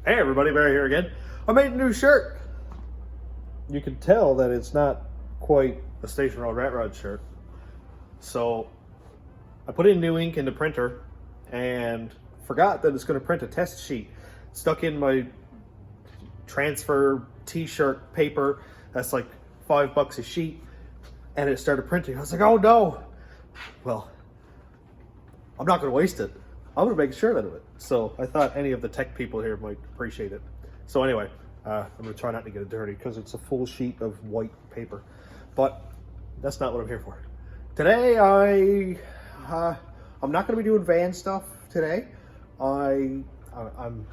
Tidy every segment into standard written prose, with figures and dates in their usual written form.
Hey everybody, Barry here again. I made a new shirt. You can tell that it's not quite a Station Road Rat Rod shirt. So I put in new ink in the printer and forgot that it's going to print a test sheet. Stuck in my transfer t-shirt paper. That's like $5 a sheet. And it started printing. I was like, oh no. Well, I'm not going to waste it. I'm going to make a shirt out of it. So I thought any of the tech people here might appreciate it. So anyway, I'm going to try not to get it dirty because it's a full sheet of white paper. But that's not what I'm here for. Today, I'm not going to be doing van stuff today. I'm not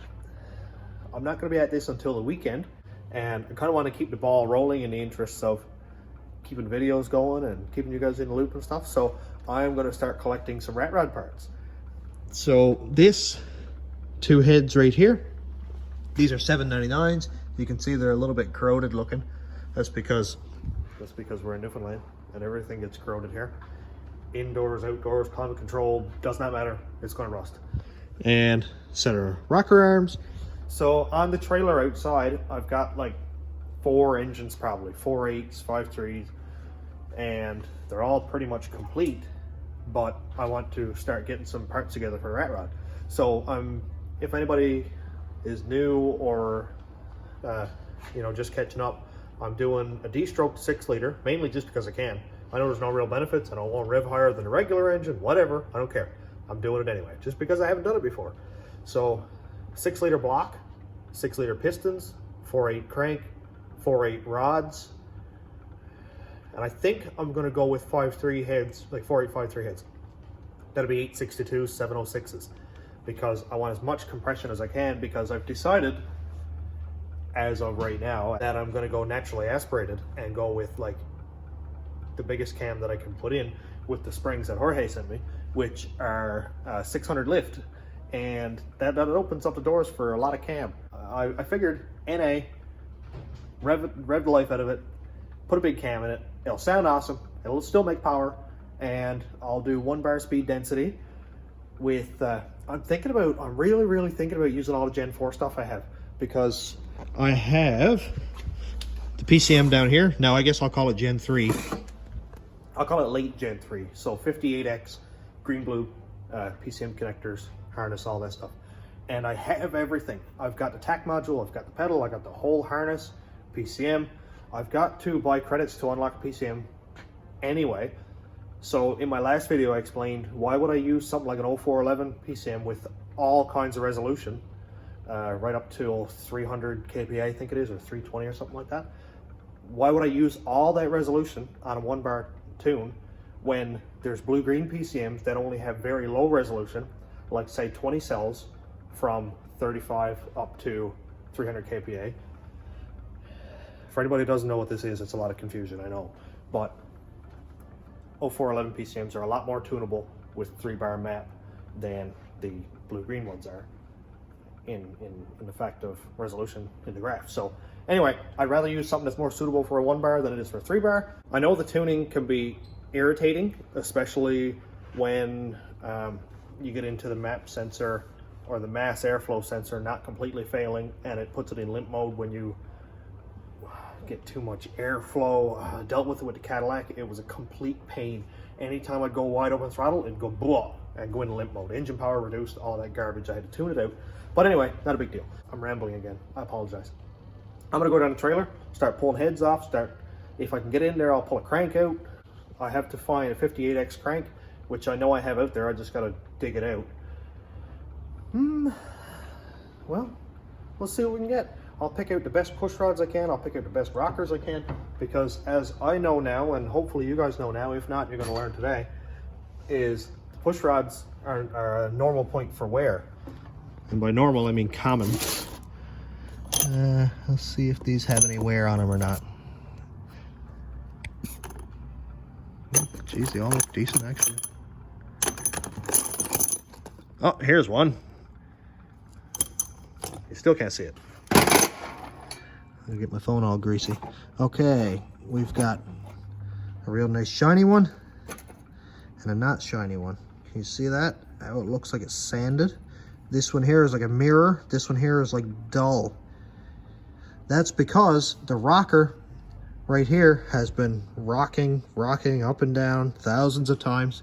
going to be at this until the weekend. And I kind of want to keep the ball rolling in the interests of keeping videos going and keeping you guys in the loop and stuff. So I'm going to start collecting some rat rod parts. So this two heads right here, these are 799s. You can see they're a little bit corroded looking. That's because we're in Newfoundland and everything gets corroded here. Indoors, outdoors, climate control, does not matter. It's going to rust. And set of rocker arms. So on the trailer outside, I've got like 4 engines probably, 4.8s, 5.3s, and they're all pretty much complete. But I want to start getting some parts together for a rat rod. So if anybody is new or just catching up, I'm doing a Destroked 6 liter, mainly just because I can. I know there's no real benefits. I don't want rev higher than a regular engine, whatever, I don't care. I'm doing it anyway, just because I haven't done it before. So 6 liter block, 6 liter pistons, 4.8 crank, 4.8 rods, and I think I'm going to go with 5.3 heads, like 4.8 5.3 heads. That'll be 862s, 706s, because I want as much compression as I can, because I've decided, as of right now, that I'm going to go naturally aspirated and go with like the biggest cam that I can put in with the springs that Jorge sent me, which are 600 lift, and that opens up the doors for a lot of cam. I figured NA, rev the life out of it, put a big cam in it. It'll sound awesome. It'll still make power, and I'll do 1 bar speed density with. I'm really thinking about using all the Gen 4 stuff I have, because I have the PCM down here. Now I guess I'll call it Gen 3. I'll call it late Gen 3. So 58X, green blue, PCM connectors, harness, all that stuff. And I have everything. I've got the tack module, I've got the pedal, I got the whole harness, PCM. I've got to buy credits to unlock a PCM anyway. So in my last video, I explained why would I use something like an 0411 PCM with all kinds of resolution, right up to 300 kPa, I think it is, or 320 or something like that. Why would I use all that resolution on a 1 bar tune when there's blue-green PCMs that only have very low resolution, like say 20 cells from 35 up to 300 kPa. For anybody who doesn't know what this is, it's a lot of confusion, I know. But 0411 PCMs are a lot more tunable with 3 bar map than the blue-green ones are in the fact of resolution in the graph. So anyway, I'd rather use something that's more suitable for a 1 bar than it is for a 3 bar. I know the tuning can be irritating, especially when you get into the map sensor or the mass airflow sensor not completely failing, and it puts it in limp mode when you get too much airflow. I dealt with it with the Cadillac. It was a complete pain. Anytime I'd go wide open throttle, it'd go blah and go into limp mode. Engine power reduced, all that garbage. I had to tune it out. But anyway, not a big deal. I'm rambling again. I apologize. I'm gonna go down the trailer, start pulling heads off, if I can get in there, I'll pull a crank out. I have to find a 58X crank, which I know I have out there. I just gotta dig it out. Well, let's see what we can get. I'll pick out the best push rods I can. I'll pick out the best rockers I can, because as I know now, and hopefully you guys know now, if not, you're going to learn today, is the push rods are a normal point for wear. And by normal, I mean common. Let's see if these have any wear on them or not. Geez, they all look decent, actually. Oh, here's one. You still can't see it. I'll get my phone all greasy. Okay, we've got a real nice shiny one and a not shiny one. Can you see that? How it looks like it's sanded. This one here is like a mirror. This one here is like dull. That's because the rocker right here has been rocking up and down thousands of times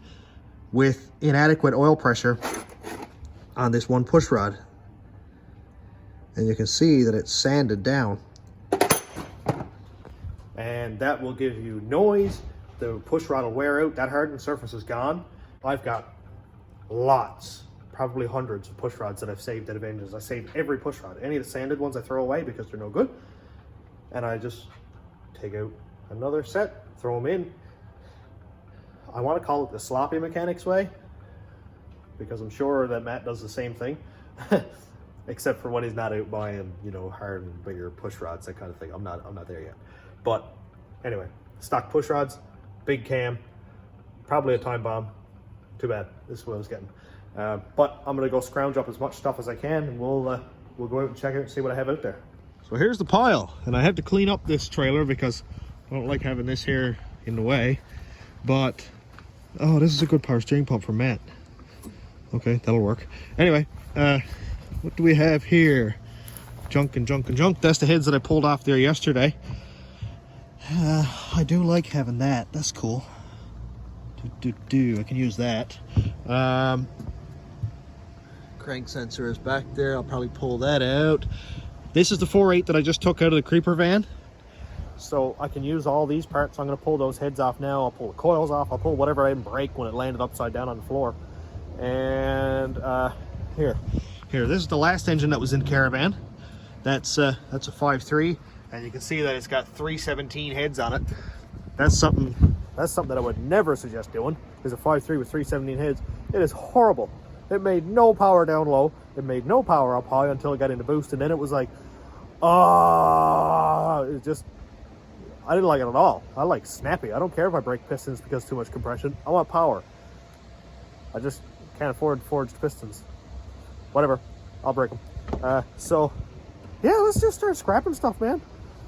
with inadequate oil pressure on this one push rod. And you can see that it's sanded down. And that will give you noise. The push rod will wear out. That hardened surface is gone. I've got lots, probably hundreds of push rods that I've saved at Avengers. I saved every push rod. Any of the sanded ones I throw away because they're no good. And I just take out another set, throw them in. I want to call it the sloppy mechanics way, because I'm sure that Matt does the same thing. Except for when he's not out buying, you know, hard and bigger push rods, that kind of thing. I'm not there yet. But anyway, stock push rods, big cam, probably a time bomb. Too bad. This is what I was getting. But I'm gonna go scrounge up as much stuff as I can, and we'll go out and check out and see what I have out there. So here's the pile, and I had to clean up this trailer because I don't like having this here in the way. But oh, this is a good power steering pump for Matt. Okay, that'll work. Anyway, what do we have here? Junk and junk and junk. That's the heads that I pulled off there yesterday. I do like having that. That's cool. I can use that. Crank sensor is back there. I'll probably pull that out. This is the 4.8 that I just took out of the creeper van. So I can use all these parts. I'm going to pull those heads off now. I'll pull the coils off. I'll pull whatever I didn't break when it landed upside down on the floor. And here, this is the last engine that was in the caravan. That's a 5.3, and you can see that it's got 317 heads on it. That's something that I would never suggest doing, is a 5.3 with 317 heads. It is horrible. It made no power down low. It made no power up high until it got into boost, and then it was like, it just, I didn't like it at all. I like snappy. I don't care if I break pistons because too much compression. I want power. I just can't afford forged pistons. Whatever, I'll break them. So yeah, let's just start scrapping stuff, man.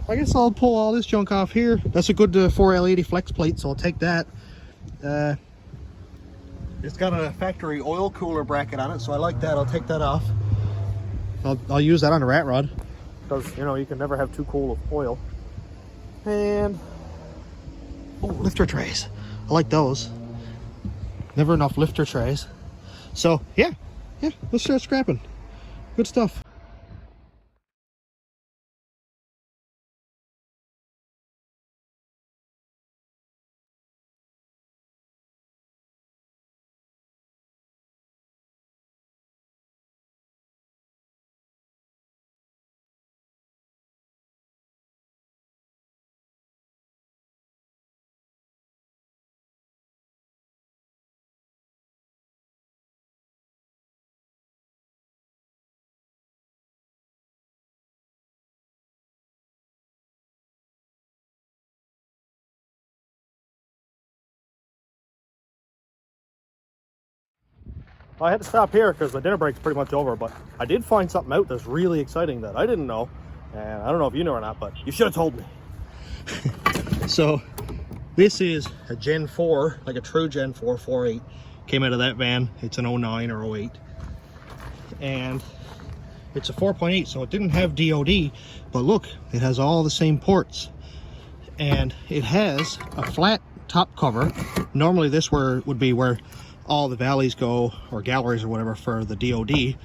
I guess I'll pull all this junk off here. That's a good 4L80 flex plate, so I'll take that. It's got a factory oil cooler bracket on it, so I like that. I'll take that off. I'll use that on the rat rod, because you know you can never have too cool of oil. And lifter trays. I like those. Never enough lifter trays. So yeah, let's start scrapping. Good stuff. I had to stop here because the dinner break's pretty much over, but I did find something out that's really exciting that I didn't know, and I don't know if you know or not, but you should have told me. So this is a Gen 4, like a true Gen 4 4.8. Came out of that van. It's an 09 or 08, and it's a 4.8, so it didn't have DOD, but look, it has all the same ports, and it has a flat top cover. Normally this would be where all the valleys go, or galleries or whatever, for the DOD.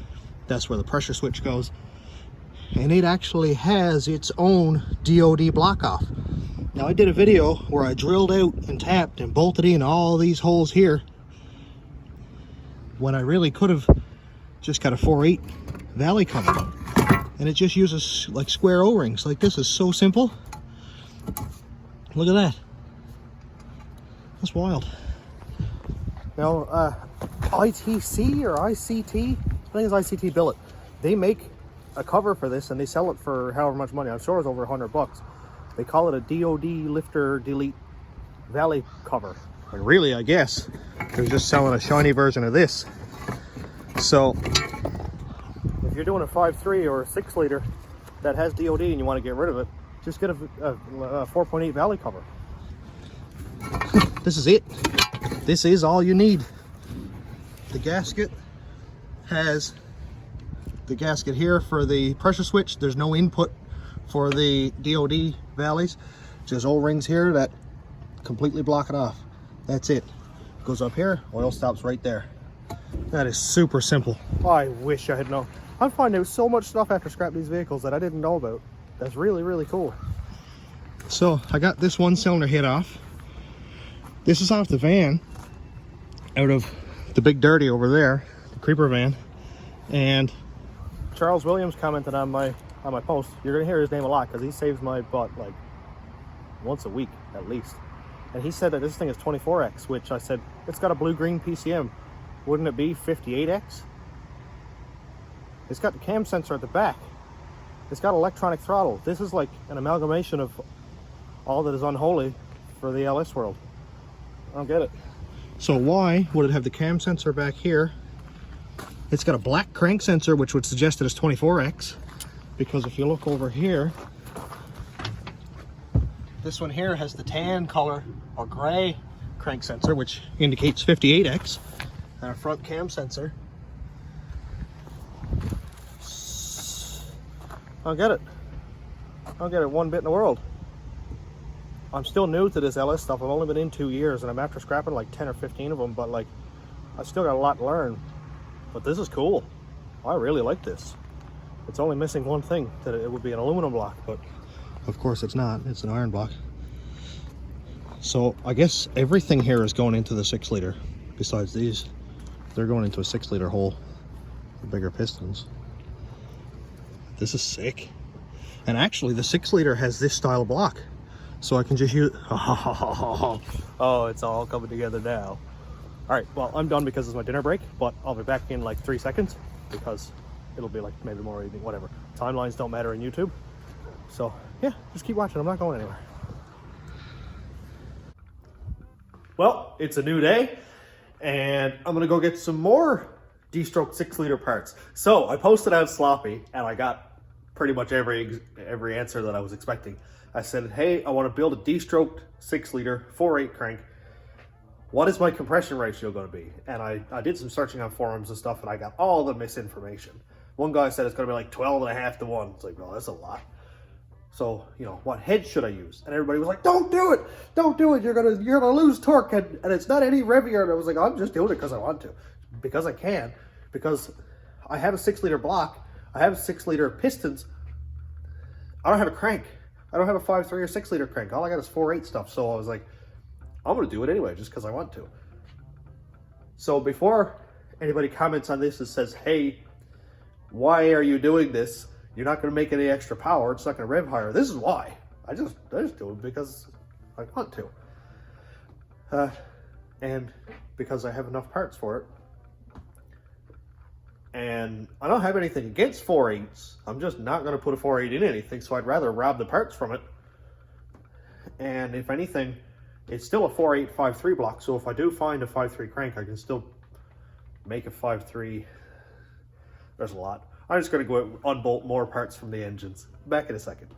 That's where the pressure switch goes, and it actually has its own DOD block off. Now I did a video where I drilled out and tapped and bolted in all these holes here, when I really could have just got a 4.8 valley cover, and it just uses like square O-rings. Like, this is so simple. Look at that. That's wild. Now, ITC or ICT, I think it's ICT Billet. They make a cover for this and they sell it for however much money. I'm sure it's over $100. They call it a DOD lifter delete valley cover. And really, I guess they're just selling a shiny version of this. So if you're doing a 5.3 or a 6 liter that has DOD and you want to get rid of it, just get a 4.8 valley cover. This is it. This is all you need. The gasket has the gasket here for the pressure switch. There's no input for the DOD valleys. Just O-rings here that completely block it off. That's it. Goes up here, oil stops right there. That is super simple. I wish I had known. I'm finding so much stuff after scrapping these vehicles that I didn't know about. That's really, really cool. So I got this one cylinder head off. This is off the van, out of the Big Dirty over there, the creeper van. And Charles Williams commented on my post. You're gonna hear his name a lot because he saves my butt like once a week at least. And he said that this thing is 24X, which I said, it's got a blue-green PCM. Wouldn't it be 58X? It's got the cam sensor at the back. It's got electronic throttle. This is like an amalgamation of all that is unholy for the LS world. I don't get it. So why would it have the cam sensor back here? It's got a black crank sensor, which would suggest that it's 24X. Because if you look over here, this one here has the tan color or gray crank sensor, which indicates 58X, and a front cam sensor. I don't get it. I don't get it one bit in the world. I'm still new to this LS stuff. I've only been in 2 years, and I'm after scrapping like 10 or 15 of them, but like, I've still got a lot to learn. But this is cool. I really like this. It's only missing one thing, that it would be an aluminum block, but of course it's not. It's an iron block. So I guess everything here is going into the 6 liter. Besides these, they're going into a 6 liter hole, the bigger pistons. This is sick. And actually the 6 liter has this style block. So I can just use, oh, it's all coming together now. All right, well, I'm done because it's my dinner break, but I'll be back in like 3 seconds because it'll be like maybe more evening, whatever. Timelines don't matter in YouTube. So yeah, just keep watching. I'm not going anywhere. Well, it's a new day and I'm gonna go get some more Destroked 6 liter parts. So I posted on Sloppy and I got pretty much every answer that I was expecting. I said, hey, I want to build a Destroked 6 liter 4.8 crank. What is my compression ratio going to be? And I did some searching on forums and stuff and I got all the misinformation. One guy said it's going to be like 12.5 to 1. It's like, well, that's a lot. So, you know, what head should I use? And everybody was like, don't do it. Don't do it. You're gonna lose torque and it's not any revier. And I was like, I'm just doing it because I want to. Because I can. Because I have a 6 liter block. I have 6 liter pistons. I don't have a crank. I don't have a 5.3 or 6 liter crank. All I got is 4.8 stuff. So I was like, I'm gonna do it anyway, just because I want to. So before anybody comments on this and says, hey, why are you doing this? You're not gonna make any extra power. It's not gonna rev higher. This is why. I just do it because I want to. And because I have enough parts for it. And I don't have anything against 4.8s. I'm just not going to put a 4.8 in anything, so I'd rather rob the parts from it. And if anything, it's still a 4.8 5.3 block, so if I do find a 5.3 crank, I can still make a 5.3. There's a lot. I'm just going to go unbolt more parts from the engines. Back in a second.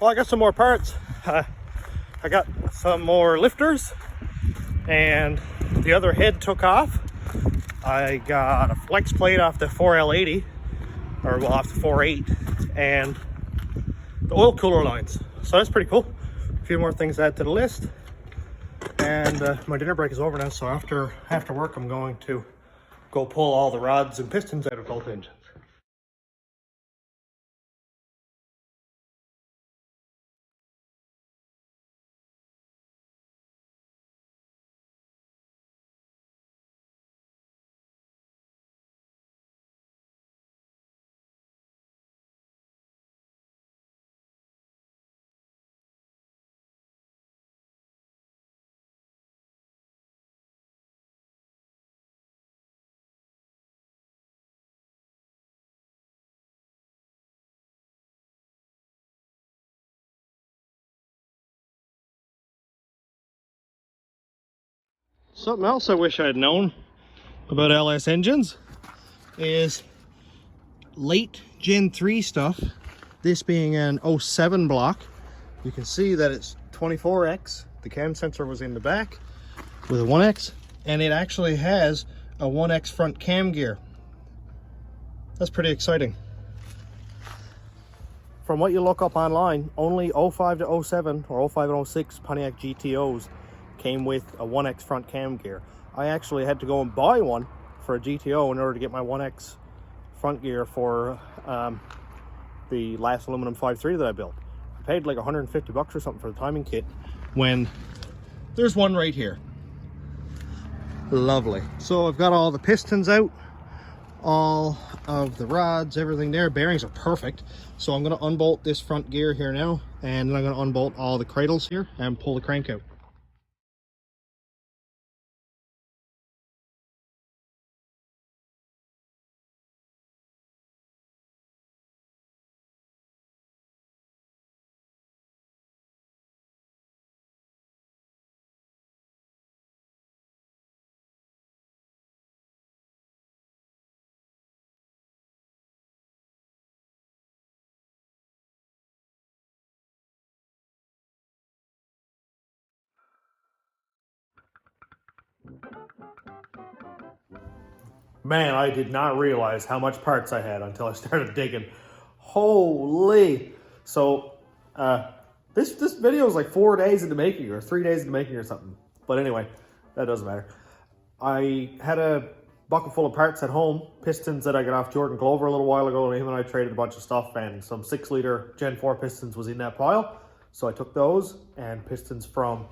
Well, I got some more parts. I got some more lifters and the other head took off. I got a flex plate off the 4L80, or well, off the 4.8, and the oil cooler lines. So that's pretty cool. A few more things to add to the list. And my dinner break is over now, so after work I'm going to go pull all the rods and pistons out of both engines. Something else I wish I'd known about LS engines is late Gen 3 stuff. This being an 07 block, you can see that it's 24X. The cam sensor was in the back with a 1X, and it actually has a 1X front cam gear. That's pretty exciting. From what you look up online, only 05 to 07 or 05 and 06 Pontiac GTOs came with a 1X front cam gear. I actually had to go and buy one for a GTO in order to get my 1X front gear for the last aluminum 5.3 that I built. I paid like 150 bucks or something for the timing kit, when there's one right here. Lovely. So I've got all the pistons out, all of the rods, everything there. Bearings are perfect. So I'm going to unbolt this front gear here now, and then I'm going to unbolt all the cradles here and pull the crank out. Man, I did not realize how much parts I had until I started digging. Holy! So, this video is like 4 days into making, or 3 days into making or something. But anyway, that doesn't matter. I had a bucket full of parts at home, pistons that I got off Jordan Glover a little while ago, and him and I traded a bunch of stuff, and some 6-liter Gen 4 pistons was in that pile. So I took those, and pistons from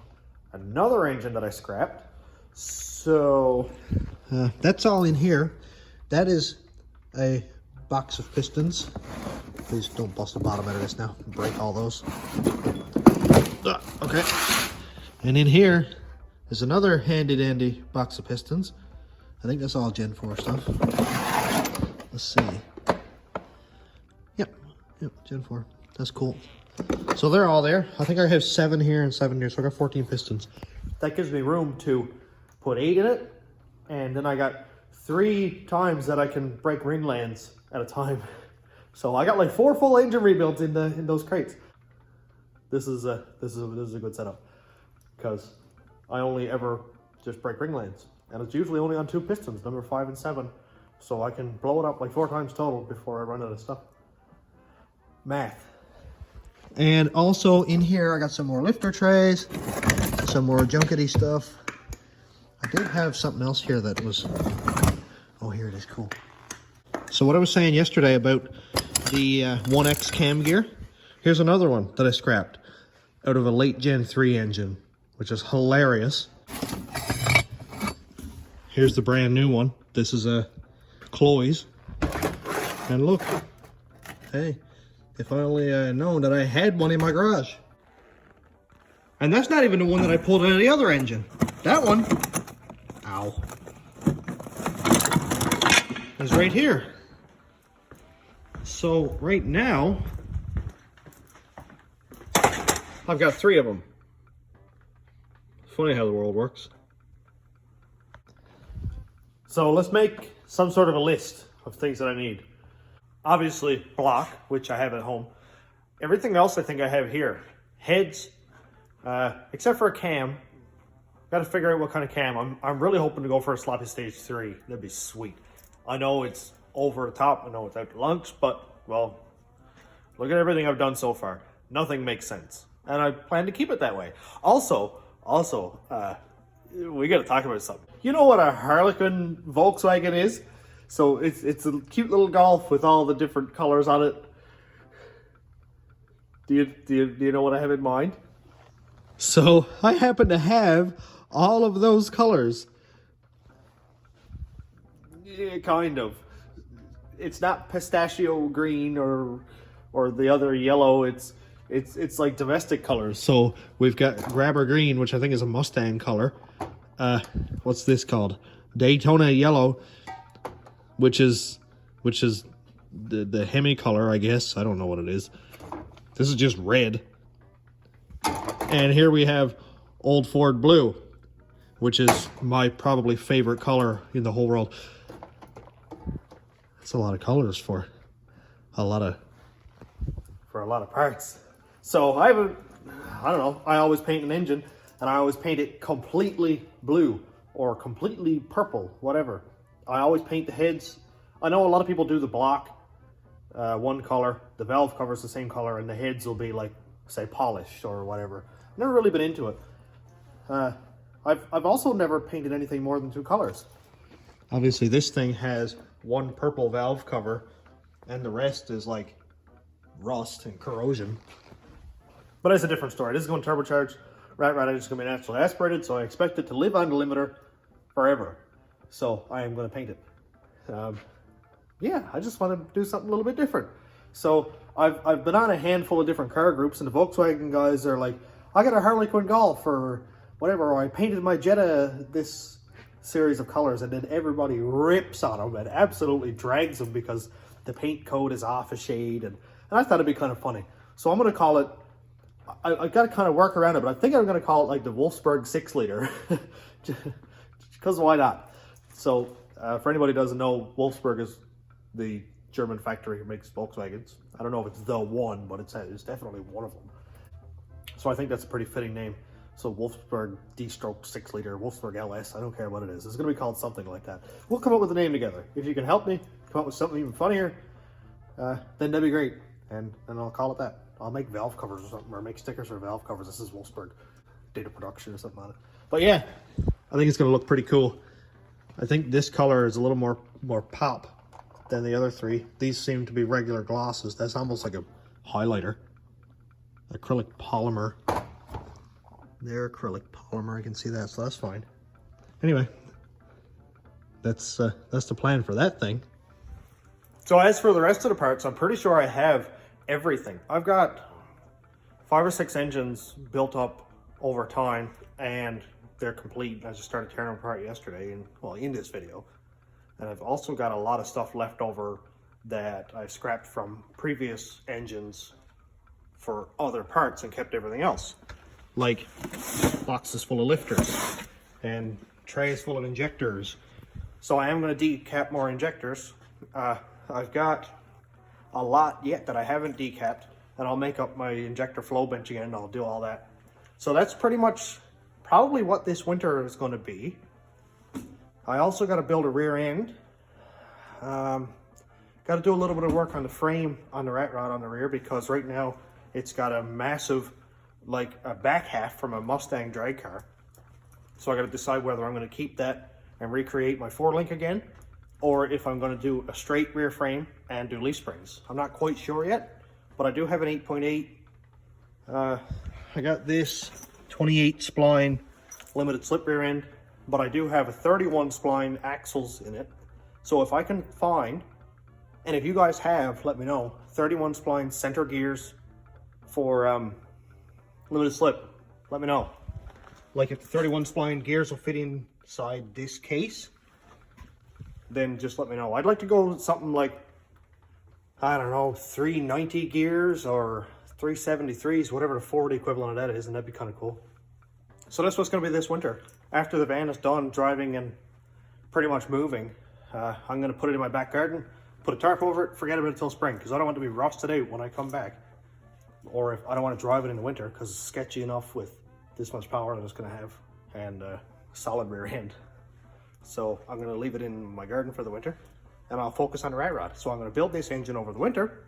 another engine that I scrapped. So that's all in here. That is a box of pistons. Please don't bust the bottom out of this now. Break all those. Okay. And in here is another handy dandy box of pistons. I think that's all Gen 4 stuff. Let's see. Yep, Gen 4. That's cool. So they're all there. I think I have 7 here and 7 here, so I got 14 pistons. That gives me room to put 8 in it, and then I got 3 times that I can break ring lands at a time. So I got like 4 full engine rebuilds in those crates. This is a good setup, because I only ever just break ring lands, and it's usually only on 2 pistons, number 5 and 7. So I can blow it up like 4 times total before I run out of stuff. Math. And also in here I got some more lifter trays, some more junkety stuff. I did have something else here that was, oh, here it is, cool. So what I was saying yesterday about the 1X cam gear, here's another one that I scrapped out of a late Gen 3 engine, which is hilarious. Here's the brand new one. This is a Chloe's. And look, hey, if I only known that I had one in my garage. And that's not even the one that I pulled out of the other engine. That one, ow, is right here. So right now, I've got 3 of them. Funny how the world works. So let's make some sort of a list of things that I need. Obviously block, which I have at home. Everything else I think I have here. Heads, except for a cam. Got to figure out what kind of cam. I'm really hoping to go for a sloppy stage 3. That'd be sweet. I know it's over the top. I know it's out to lunch, but, well, look at everything I've done so far. Nothing makes sense. And I plan to keep it that way. Also, we got to talk about something. You know what a Harlequin Volkswagen is? So it's a cute little Golf with all the different colors on it. Do you know what I have in mind? So I happen to have all of those colors. Yeah, kind of. It's not pistachio green or the other yellow. It's like domestic colors. So we've got grabber green, which I think is a Mustang color. What's this called? Daytona yellow, which is the Hemi color, I guess. I don't know what it is. This is just red. And here we have Old Ford blue, which is my probably favorite color in the whole world. It's a lot of colors for a lot of parts. So I don't know, I always paint an engine, and I always paint it completely blue or completely purple, whatever. I always paint the heads. I know a lot of people do the block, one color, the valve cover's the same color, and the heads will be like, say, polished or whatever. Never really been into it. I've also never painted anything more than 2 colors. Obviously this thing has one purple valve cover, and the rest is like rust and corrosion. But it's a different story. This is going turbocharged. Rat rod is going to be naturally aspirated, so I expect it to live on the limiter forever. So I am going to paint it. Yeah, I just want to do something a little bit different. So I've been on a handful of different car groups, and the Volkswagen guys are like, I got a Harlequin Golf or whatever, or I painted my Jetta this series of colors, and then everybody rips on them and absolutely drags them because the paint coat is off a shade, and I thought it'd be kind of funny. So I'm going to call it, I got to kind of work around it, but I think I'm going to call it like the Lewisporte 6 liter, because why not? So for anybody who doesn't know, Lewisporte is the German factory who makes Volkswagens. I don't know if it's the one, but it's definitely one of them. So I think that's a pretty fitting name. So Lewisporte Destroked 6 liter, Lewisporte LS, I don't care what it is. It's going to be called something like that. We'll come up with a name together. If you can help me come up with something even funnier, then that'd be great. And I'll call it that. I'll make valve covers or something, or make stickers for valve covers. This is Lewisporte data production or something on it. But yeah, I think it's going to look pretty cool. I think this color is a little more pop than the other 3. These seem to be regular glosses. That's almost like a highlighter. Acrylic polymer. They're acrylic polymer, I can see that, so that's fine. Anyway, that's the plan for that thing. So as for the rest of the parts, I'm pretty sure I have everything. I've got 5 or 6 engines built up over time, and they're complete. I just started tearing them apart yesterday, in this video. And I've also got a lot of stuff left over that I scrapped from previous engines for other parts and kept everything else. Like boxes full of lifters and trays full of injectors. So I am going to decap more injectors. I've got a lot yet that I haven't decapped, and I'll make up my injector flow bench again, and I'll do all that. So that's pretty much probably what this winter is going to be. I also got to build a rear end. Got to do a little bit of work on the frame on the rat rod on the rear, because right now it's got a massive, like a back half from a Mustang drag car. So I got to decide whether I'm going to keep that and recreate my 4-link again, or if I'm going to do a straight rear frame and do leaf springs. I'm not quite sure yet, but I do have an 8.8. I got this 28 spline limited slip rear end, but I do have a 31 spline axles in it. So if I can find, and if you guys have, let me know, 31 spline center gears for limited slip, let me know. Like if the 31 spline gears will fit inside this case, then just let me know. I'd like to go with something like, I don't know, 390 gears or 373s, whatever the Ford equivalent of that is, and that'd be kind of cool. So that's what's going to be this winter. After the van is done driving and pretty much moving, I'm going to put it in my back garden, put a tarp over it, forget about it until spring, because I don't want it to be rusted out when I come back. Or if I don't want to drive it in the winter, because it's sketchy enough with this much power that it's going to have and solid rear end. So I'm going to leave it in my garden for the winter, and I'll focus on the rat rod. So I'm going to build this engine over the winter,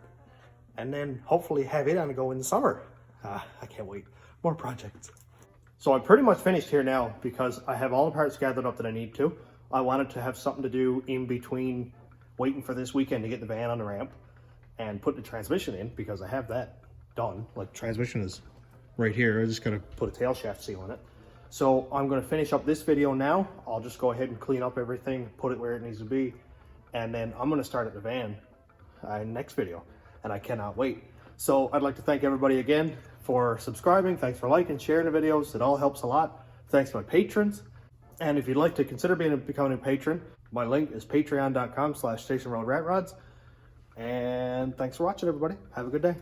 and then hopefully have it on the go in the summer. I can't wait. More projects. So I'm pretty much finished here now, because I have all the parts gathered up that I need to. I wanted to have something to do in between waiting for this weekend to get the van on the ramp and put the transmission in, because I have that done. Like, transmission is right here. I just gotta put a tail shaft seal in it. So I'm gonna finish up this video now. I'll just go ahead and clean up everything, put it where it needs to be, and then I'm gonna start at the van next video, and I cannot wait. So I'd like to thank everybody again for subscribing. Thanks for liking, sharing the videos. It all helps a lot. Thanks to my patrons. And if you'd like to consider becoming a patron, my link is patreon.com/stationroadratrods. And thanks for watching, everybody. Have a good day.